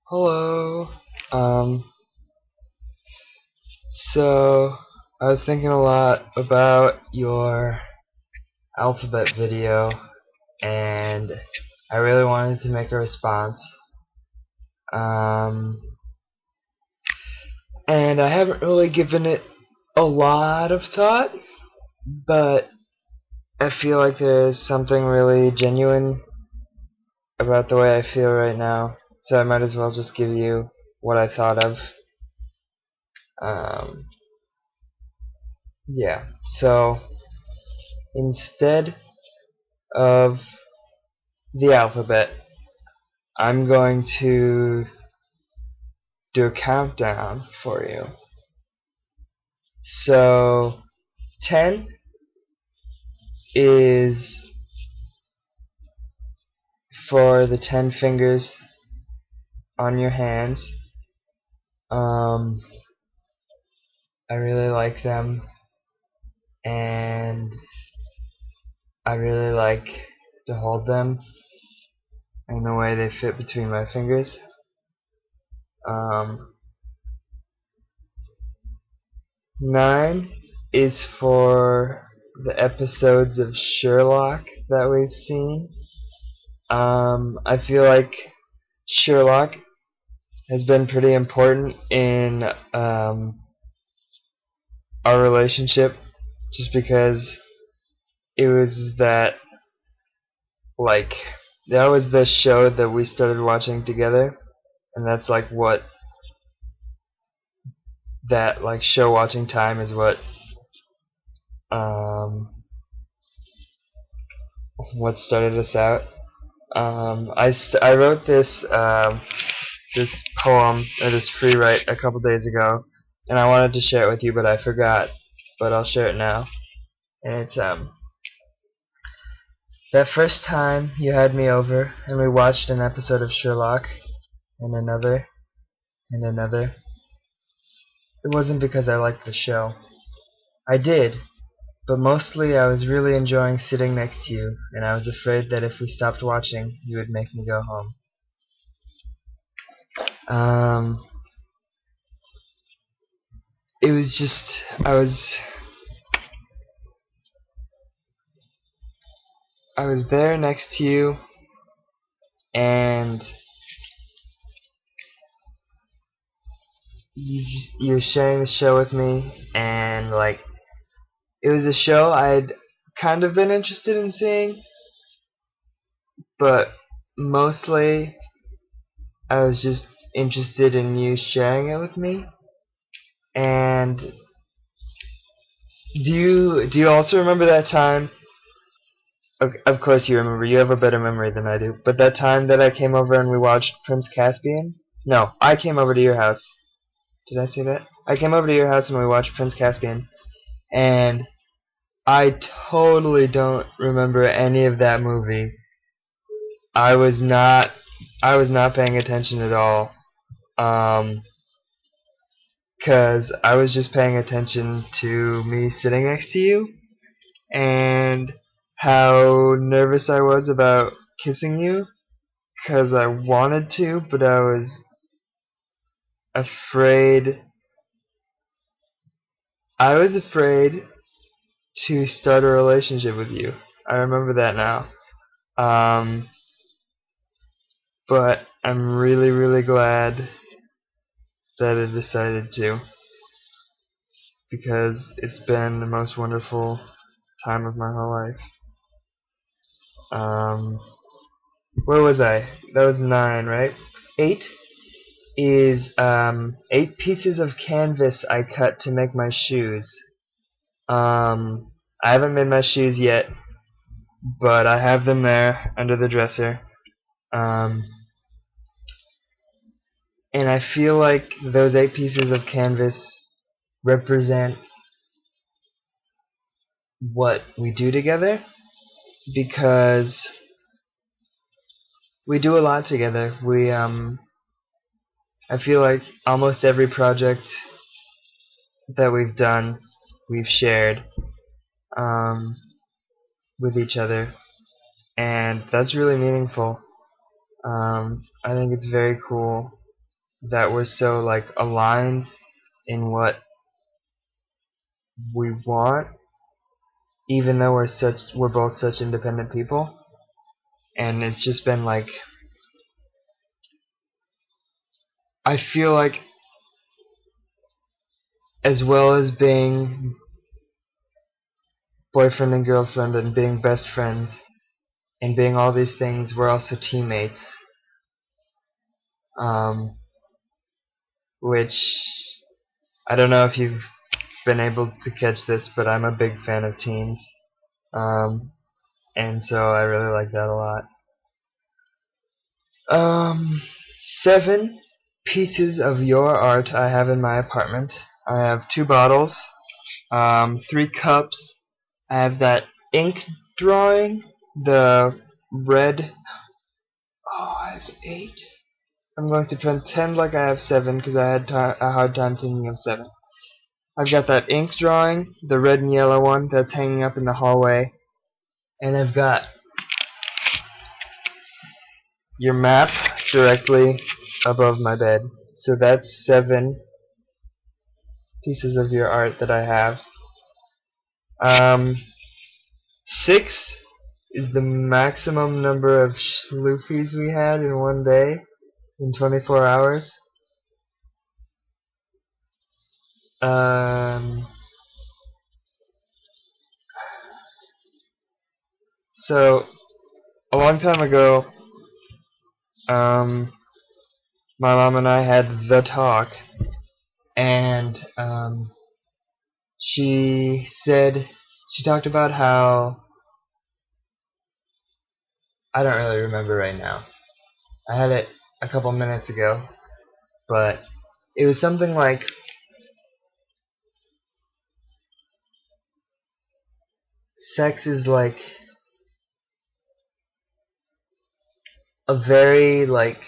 Hello. Um, so I was thinking a lot about your alphabet video, and I really wanted to make a response. Um, and I haven't really given it a lot of thought, but I feel like there's something really genuine about the way I feel right now, so I might as well just give you what I thought of. Um, yeah, so instead of the alphabet, I'm going to do a countdown for you. So 10 is for the 10 fingers on your hands. Um, I really like them, and I really like to hold them and the way they fit between my fingers. Um, 9 is for the episodes of Sherlock that we've seen. I feel like Sherlock has been pretty important in our relationship, just because it was like that was the show that we started watching together, and that's like that show watching time is um, what started us out. I wrote this poem or this free write a couple days ago, and I wanted to share it with you, but I forgot. But I'll share it now. And it's that first time you had me over and we watched an episode of Sherlock, and another, and another. It wasn't because I liked the show. I did, but mostly I was really enjoying sitting next to you, and I was afraid that if we stopped watching, you would make me go home. Um, it was just I was there next to you, and you were sharing the show with me, and like it was a show I'd kind of been interested in seeing, but mostly I was just interested in you sharing it with me. And do you also remember that time? Okay, of course you remember. You have a better memory than I do. But that time that I came over and we watched Prince Caspian? No, I came over to your house. Did I say that? I came over to your house and we watched Prince Caspian, and I totally don't remember any of that movie. I was not I was not paying attention at all. Um, 'Cause I was just paying attention to me sitting next to you and how nervous I was about kissing you, 'cause I wanted to, but I was afraid. I was afraid to start a relationship with you. I remember that now. Um, but I'm really, really glad that I decided to, because it's been the most wonderful time of my whole life. Um, where was I? That was 9, right? 8 is 8 pieces of canvas I cut to make my shoes. I haven't made my shoes yet, but I have them there under the dresser. Um, and I feel like those 8 pieces of canvas represent what we do together, because we do a lot together. I feel like almost every project that we've done, we've shared um, with each other, and that's really meaningful. I think it's very cool that we're so like aligned in what we want, even though we're both such independent people. And it's just been like, I feel like, as well as being boyfriend and girlfriend and being best friends and being all these things, we're also teammates. Which I don't know if you've been able to catch this, but I'm a big fan of teams. And so I really like that a lot. 7 pieces of your art I have in my apartment. I have 2 bottles, 3 cups. I have that ink drawing, the red. Oh, I have 8. I'm going to pretend like I have 7 because I had a hard time thinking of 7. I've got that ink drawing, the red and yellow one that's hanging up in the hallway, and I've got your map directly above my bed. So that's 7 pieces of your art that I have. 6 is the maximum number of schloofies we had in one day, in 24 hours. So a long time ago, my mom and I had the talk, and she talked about how, I don't really remember right now. I had it a couple minutes ago, but it was something like, sex is like a very like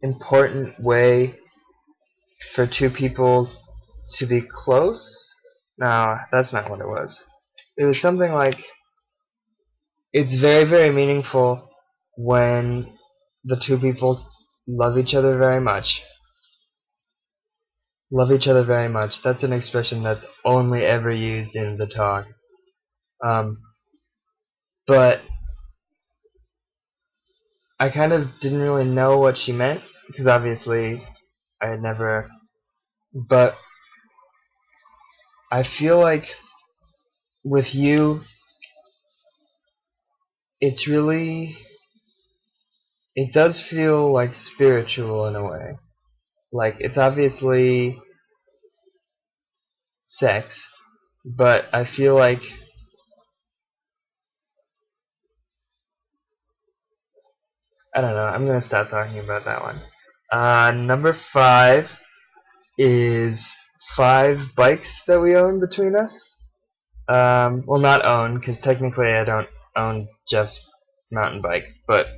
important way for 2 people to be close. No, that's not what it was. It was something like, it's very, very meaningful when the 2 people love each other very much. Love each other very much. That's an expression that's only ever used in the talk. But I kind of didn't really know what she meant, because obviously I had never. But I feel like with you, it's really, it does feel like spiritual in a way. Like, it's obviously sex, but I feel like, I don't know, I'm gonna stop talking about that one. Number 5 is 5 bikes that we own between us. Well, not own, because technically I don't own Jeff's mountain bike, but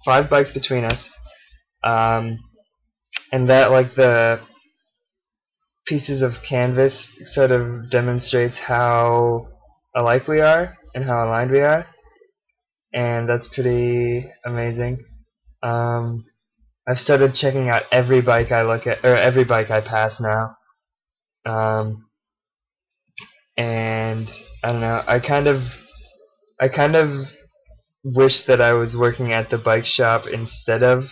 5 bikes between us. And that, like, the pieces of canvas sort of demonstrates how alike we are and how aligned we are, and that's pretty amazing. I've started checking out every bike I look at, or every bike I pass now. And I don't know, I kind of wish that I was working at the bike shop instead of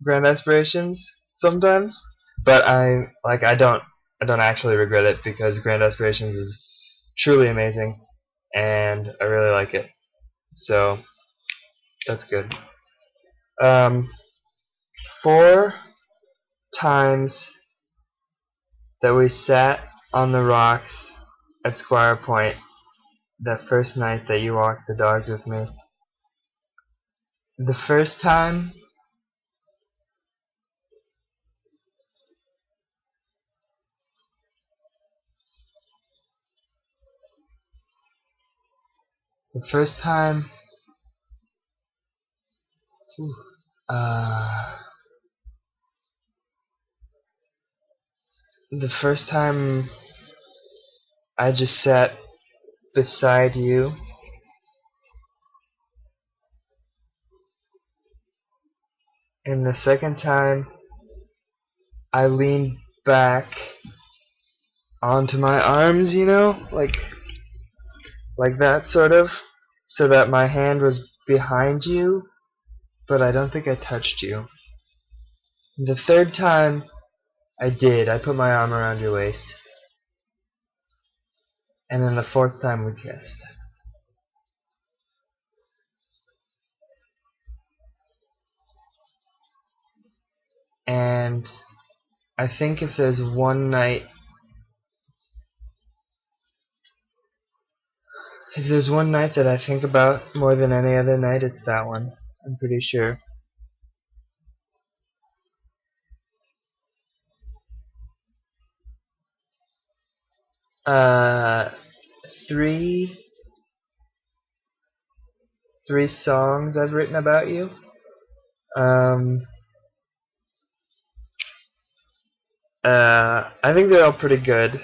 Grand Aspirations sometimes, but I don't actually regret it, because Grand Aspirations is truly amazing and I really like it. So that's good. 4 times that we sat on the rocks at Squire Point that first night that you walked the dogs with me. The first time, the first time, uh, the first time I just sat beside you And the second time, I leaned back onto my arms, like that sort of, so that my hand was behind you, but I don't think I touched you. The third time I did, I put my arm around your waist. And then the fourth time we kissed. And I think if there's one night that I think about more than any other night, it's that one. I'm pretty sure. Uh, three songs I've written about you. I think they're all pretty good.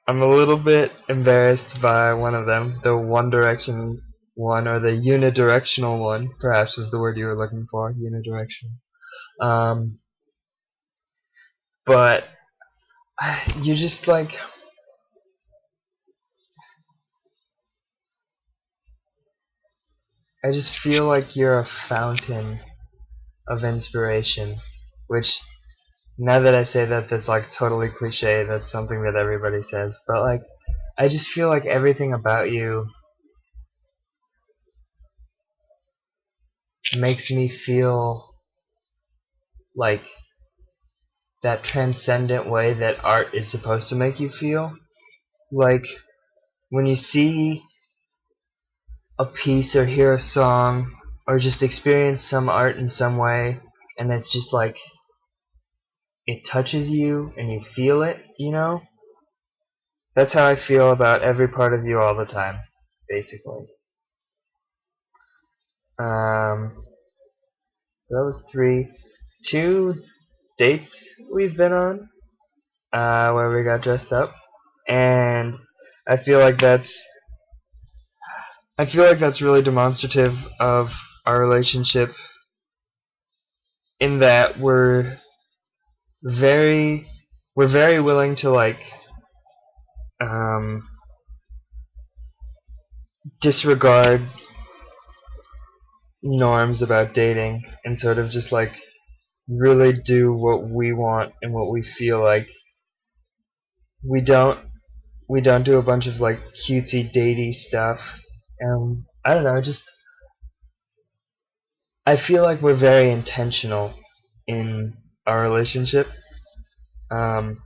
I'm a little bit embarrassed by one of them, the One Direction one, or the unidirectional one, perhaps was the word you were looking for, unidirectional. But you just like, I just feel like you're a fountain of inspiration, which, now that I say that, that's like totally cliche, that's something that everybody says, but like, I just feel like everything about you makes me feel like that transcendent way that art is supposed to make you feel. Like, when you see a piece or hear a song or just experience some art in some way, and it's just like, it touches you and you feel it, That's how I feel about every part of you all the time, basically. So that was 3. 2 dates we've been on, where we got dressed up, and I feel like that's really demonstrative of our relationship, in that we're very willing to disregard norms about dating and sort of just really do what we want and what we feel like. We don't do a bunch of cutesy datey stuff. I don't know, just I feel like we're very intentional in our relationship, and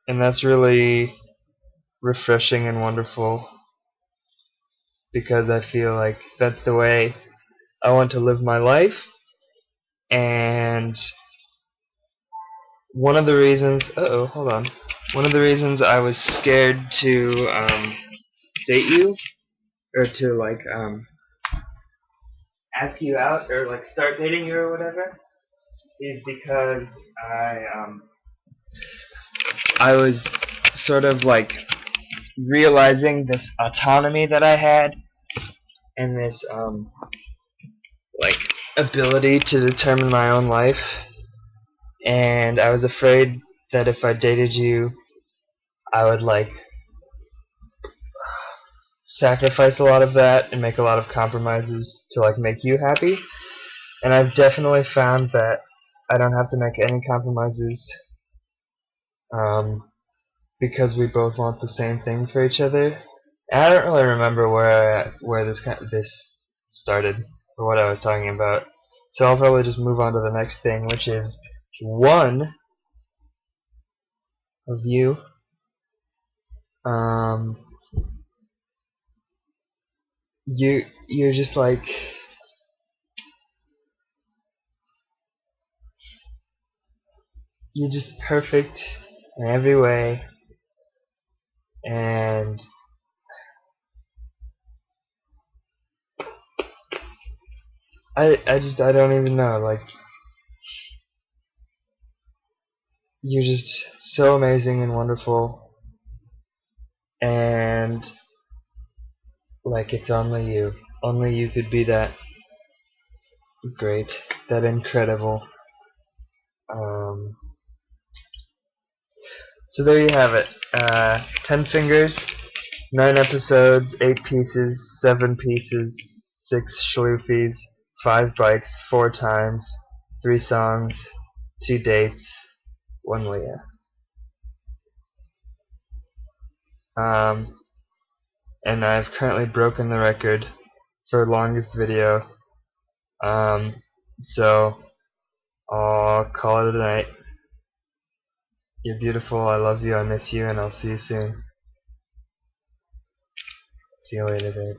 that's really refreshing and wonderful, because I feel like that's the way I want to live my life. And one of the reasons one of the reasons I was scared to date you, or to ask you out, or start dating you or whatever, is because I was sort of realizing this autonomy that I had, and this ability to determine my own life, and I was afraid that if I dated you, I would sacrifice a lot of that and make a lot of compromises to make you happy. And I've definitely found that I don't have to make any compromises, because we both want the same thing for each other. And I don't really remember where this started, or what I was talking about. So I'll probably just move on to the next thing, which is one of you. You're just you're just perfect in every way, and I don't even know, you're just so amazing and wonderful, and it's only you could be that great, that incredible. So there you have it. 10 fingers, 9 episodes, 8 pieces, 7 pieces, 6 schloofies, 5 bikes, 4 times, 3 songs, 2 dates, 1 Leah. And I've currently broken the record for longest video. So I'll call it a night. You're beautiful, I love you, I miss you, and I'll see you soon. See you later, babe.